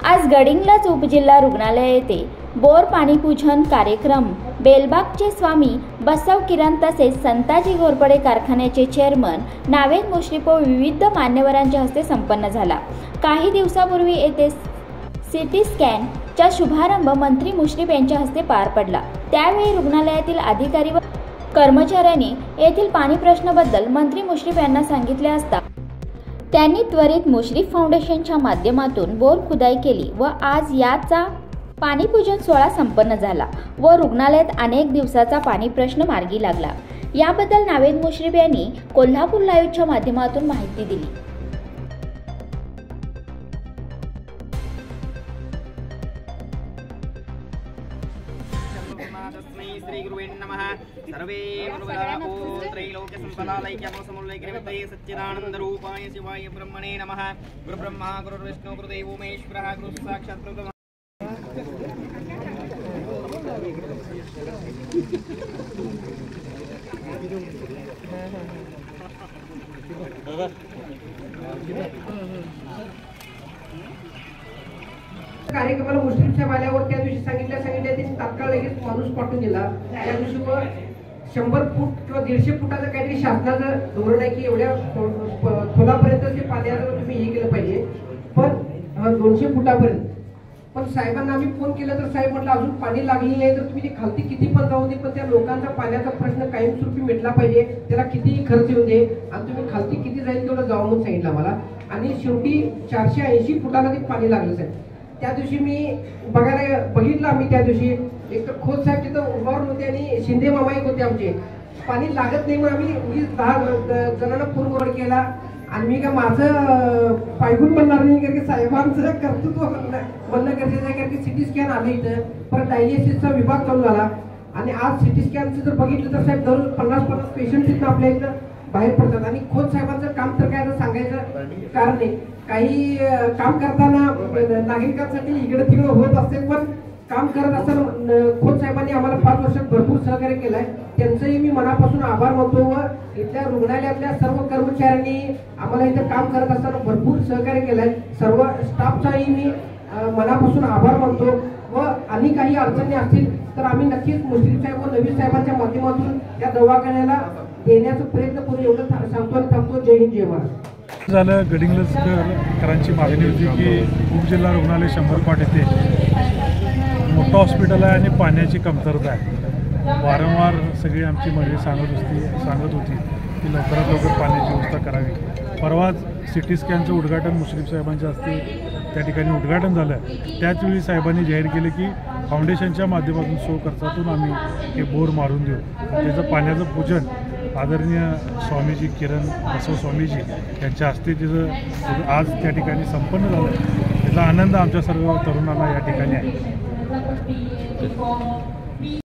आज गडिंग्लज उपजिल्हा रुग्णालय येथे बोर पाणीपूजन कार्यक्रम बेलबागचे स्वामी बसव किरण तसेच संताजी घोरपडे कारखान्याचे चेअरमन नावेद मुश्रीफ व विविध मान्यवरांच्या हस्ते संपन्न झाला। काही दिवसापूर्वी येथे सिटी स्कॅनचा शुभारंभ मंत्री मुश्रीफ यांच्या हस्ते पार पडला। त्यावेळी रुग्णालयातील अधिकारी व कर्मचाऱ्यांनी येथील पाणी प्रश्नाबद्दल मंत्री मुश्रीफ यांना सांगितले असता त्यांनी त्वरित मुश्रीफ फाउंडेशनच्या माध्यमातून बोर खुदाई केली व आज याचा पाणीपूजन सोहळा संपन्न झाला व रुग्णालयात अनेक दिवसाचा पाणी प्रश्न मार्गी लागला। याबद्दल नावेद मुश्रीफ यांनी कोल्हापूर लाईव्हच्या माध्यमातून माहिती दिली। श्री गुरुवे नमः। सर्वे गुरुवरा त्रैलोक्य संपदालैक्यमसमुल्लैक्यविद्ये सच्चिदानंद रूपाय शिवाय ब्रह्मणे नमः। गुरु ब्रह्मा गुरु विष्णु गुरुदेवो महेश्वरः गुरु साक्षात् परब्रह्म। कार्यक्रमाला मुश्रीफ साहेब आल्यावर त्या दिवशी सांगितलं त्यांनी तात्काळ लगेच माणूस पाठवून दिला। त्या दिवशी 100 फूट किंवा 150 फुटाचं काहीतरी शासनाचं धोरण आहे की एवढ्या खोलापर्यंत ते पाण्याचं तुम्ही हे केलं पाहिजे, पण 200 फुटापर्यंत। पण साहेबांना आम्ही फोन केला तर साहेब म्हटलं अजून पाणी लागलेलं नाही, तर तुम्ही ते खालती किती पण जाऊ दे, पण त्या लोकांचा पाण्याचा प्रश्न कायमस्वरूपी मिटला पाहिजे, त्याला कितीही खर्च येऊ दे आणि तुम्ही खालती किती जाईल तेवढं जाऊ म्हणून सांगितलं मला। आणि शेवटी 480 फुटाला ते पाणी लागलं साहेब। त्या दिवशी मी बघितलं आम्ही त्या दिवशी एक तर खोत साहेब तिथं उभारून होते आणि शिंदे मामा एक होते आमचे। पाणी लागत नाही म्हणून आम्ही 10 जणांना पूर्ववड केला आणि मी काय माझं पायगुण बनणार नाही कारण की साहेबांचं कर्तृत्व म्हणणं गरजेचं आहे, कारण की सिटी स्कॅन आलं इथं, परत डायलिसिसचा विभाग चालू झाला आणि आज सिटी स्कॅनचं जर बघितलं तर साहेब दररोज 50 पेशंट तिथं आपल्या इथं बाहेर पडतात। आणि खोत साहेबांचं काम तर काय सांगायचं कारण नाही, काही काम करताना नागरिकांसाठी इकडे तिकडे होत असते, पण काम करत असताना खोत साहेबांनी आम्हाला 5 वर्षात भरपूर सहकार्य केलंय, त्यांचंही मी मनापासून आभार मानतो व इथल्या रुग्णालयातल्या सर्व कर्मचाऱ्यांनी आम्हाला इथं काम करत असताना भरपूर सहकार्य केलंय। सर्व स्टाफचाही मी मनापासून आभार मानतो व आणि काही अडचणी असतील तर आम्ही नक्कीच मुश्रीफ साहेब व नवीन साहेबांच्या माध्यमातून या दवाखान्याला देण्याचा प्रयत्न करू एवढं सांगतो आणि थांबतो। जय हिंद जय महाराष्ट्र। झालं गडिंग्लजकरांची मागणी होती की उपजिल्हा रुग्णालय 100 कॉट येथे मोठं हॉस्पिटल आहे आणि पाण्याची कमतरता आहे। वारंवार सगळी आमची मंडळी सांगत होती की लवकरात लवकर पाण्याची व्यवस्था करावी। परवाच सिटी स्कॅनचं उद्घाटन मुश्रीफ साहेबांच्या हस्ते त्या ठिकाणी उद्घाटन झालं। त्याचवेळी साहेबांनी जाहीर केले की फाउंडेशनच्या माध्यमातून खर्चातून आम्ही हे बोर मारून देऊ। त्याचं पाण्याचं पूजन आदरणीय स्वामीजी किरण बसव स्वामीजी यांच्या हस्ते तिचं आज त्या ठिकाणी संपन्न झालं। त्याचा आनंद आमच्या सर्व तरुणांना या ठिकाणी आहे।